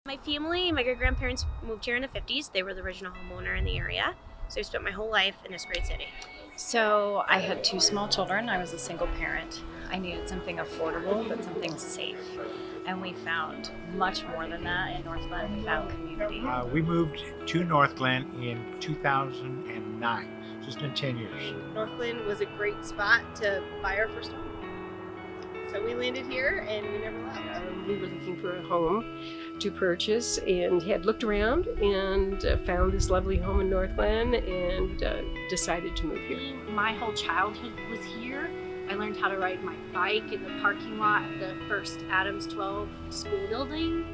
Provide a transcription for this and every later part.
My family, my great-grandparents moved here in the 50s. They were the original homeowner in the area. So I spent my whole life in this great city. So I had two small children. I was a single parent. I needed something affordable, but something safe. And we found much more than that in Northglenn. We found community. We moved to Northglenn in 2009. So it's been 10 years. Northglenn was a great spot to buy our first home. So we landed here and we never left. We were looking for a home to purchase and had looked around and found this lovely home in Northglenn and decided to move here. My whole childhood was here. I learned how to ride my bike in the parking lot of the first Adams 12 school building.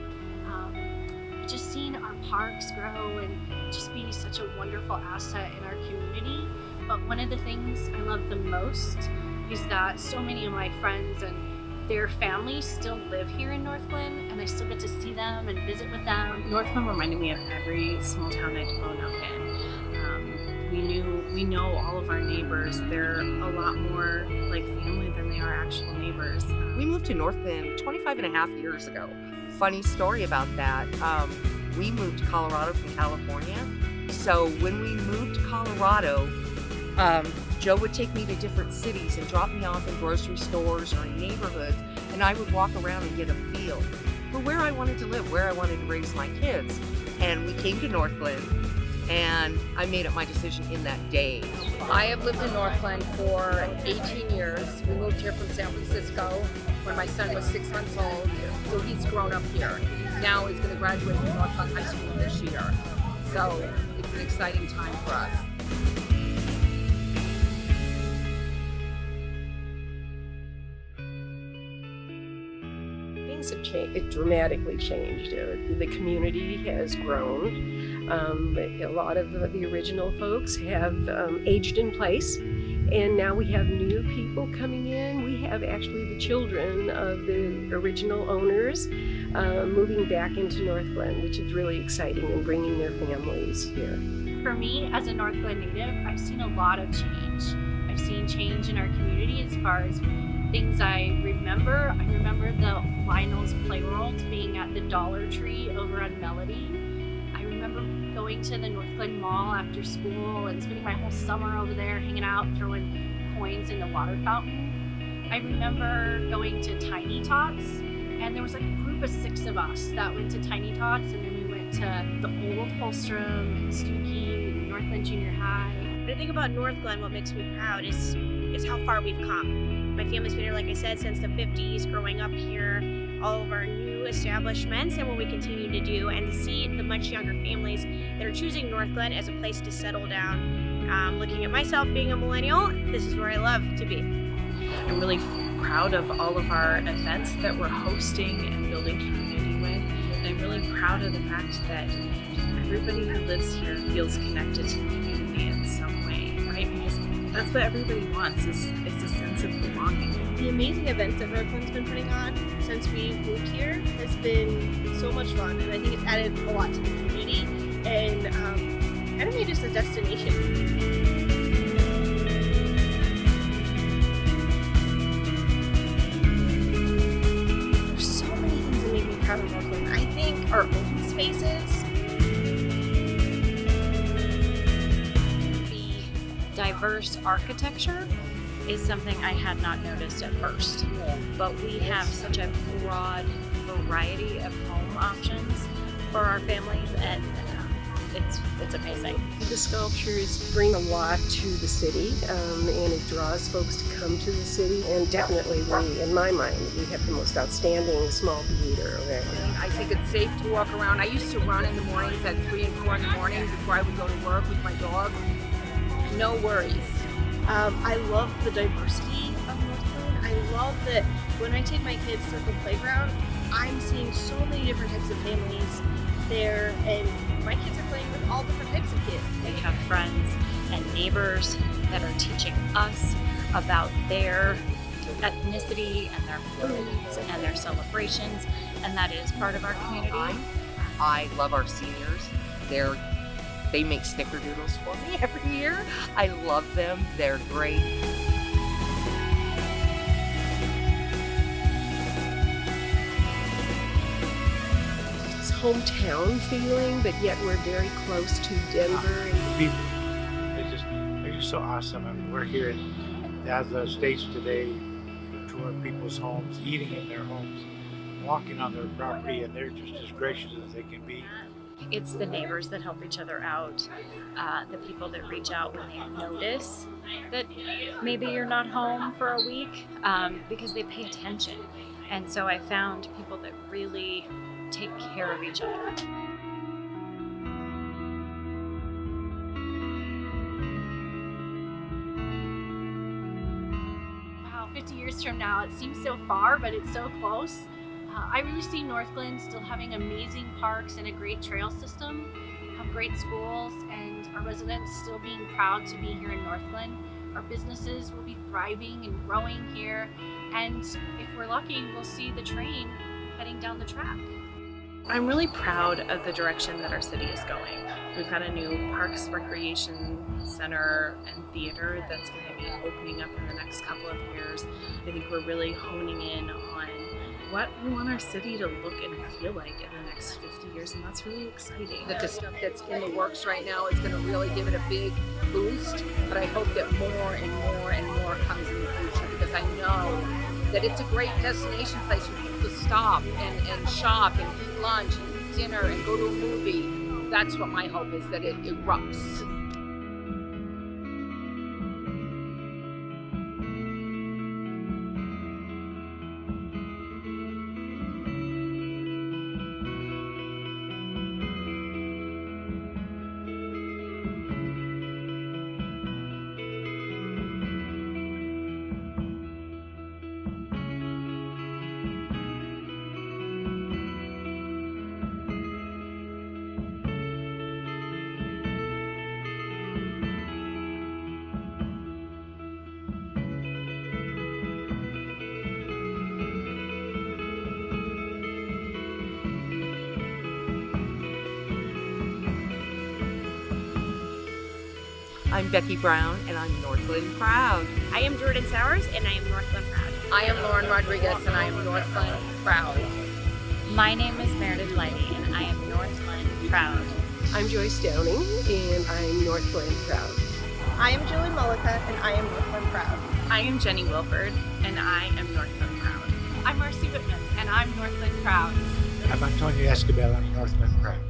Just seeing our parks grow and just be such a wonderful asset in our community. But one of the things I love the most is that so many of my friends and their families still live here in Northglenn, and I still get to see them and visit with them. Northglenn reminded me of every small town I'd grown up in. We know all of our neighbors. They're a lot more like family than they are actual neighbors. We moved to Northglenn 25 and a half years ago. Funny story about that. We moved to Colorado from California. So when we moved to Colorado, Joe would take me to different cities and drop me off in grocery stores or in neighborhoods, and I would walk around and get a feel for where I wanted to live, where I wanted to raise my kids. And we came to Northglenn, and I made up my decision in that day. I have lived in Northglenn for 18 years. We moved here from San Francisco when my son was 6 months old, so he's grown up here. Now he's going to graduate from Northglenn High School this year. So it's an exciting time for us. Things have changed, it dramatically changed. The community has grown. A lot of the original folks have aged in place, and now we have new people coming in. We have actually the children of the original owners moving back into Northglenn, which is really exciting, and bringing their families here. For me, as a Northglenn native, I've seen a lot of change. I've seen change in our community as far as things I remember. I remember the Lionel's Play World being at the Dollar Tree over on Melody. I remember going to the Northglenn Mall after school and spending my whole summer over there hanging out, throwing coins in the water fountain. I remember going to Tiny Tots, and there was like a group of 6 of us that went to Tiny Tots, and then we went to the old Holstrom and Stookie and Northglenn Junior High. What I think about Northglenn, what makes me proud is how far we've come. My family's been here, like I said, since the 50s, growing up here, all of our new establishments and what we continue to do, and to see the much younger families that are choosing Northglenn as a place to settle down. Looking at myself being a millennial, this is where I love to be. I'm really proud of all of our events that we're hosting and building community with. And I'm really proud of the fact that everybody who lives here feels connected to the community in some way, right? Because that's what everybody wants is a sense of belonging. The amazing events that Northglenn's been putting on since we moved here has been so much fun, and I think it's added a lot to the community and kind of made us a destination. There's so many things that make me proud of Northglenn. I think our open spaces, Diverse architecture is something I had not noticed at first, but we have such a broad variety of home options for our families, and it's amazing. The sculptures bring a lot to the city, and it draws folks to come to the city. And definitely, in my mind, we have the most outstanding small theater around. I think it's safe to walk around. I used to run in the mornings at 3 and 4 in the morning before I would go to work with my dog. No worries. I love the diversity of Northglenn. I love that when I take my kids to the playground, I'm seeing so many different types of families there, and my kids are playing with all different types of kids. We have friends and neighbors that are teaching us about their ethnicity and their foods and their celebrations, and that is part of our community. I love our seniors. They make snickerdoodles for me every year. I love them. They're great. This hometown feeling, but yet we're very close to Denver. And People, they're just so awesome. I mean, we're here at the stage today, touring people's homes, eating in their homes, walking on their property, and they're just as gracious as they can be. It's the neighbors that help each other out, the people that reach out when they notice that maybe you're not home for a week, because they pay attention. And so I found people that really take care of each other. Wow, 50 years from now, it seems so far, but it's so close. I really see Northglenn still having amazing parks and a great trail system, have great schools, and our residents still being proud to be here in Northglenn. Our businesses will be thriving and growing here, and if we're lucky, we'll see the train heading down the track. I'm really proud of the direction that our city is going. We've got a new Parks, Recreation Center and theater that's going to be opening up in the next couple of years. I think we're really honing in on what we want our city to look and feel like in the next 50 years, and that's really exciting. That the stuff that's in the works right now is going to really give it a big boost, but I hope that more and more and more comes in the future, because I know that it's a great destination place for people to stop and shop and eat lunch and eat dinner and go to a movie. That's what my hope is, that it erupts. I'm Becky Brown, and I'm Northglenn proud. I am Jordan Sowers, and I am Northglenn proud. I am Lauren Rodriguez, and I am Northglenn proud. My name is Meredith Lighty, and I am Northglenn proud. I'm Joyce Downing, and I'm Northglenn proud. I am Julie Mullica, and I am Northglenn proud. I am Jenny Wilford, and I am Northglenn proud. I'm Marcy Whitman, and I'm Northglenn proud. I'm Antonio Escobar, I'm Northglenn proud.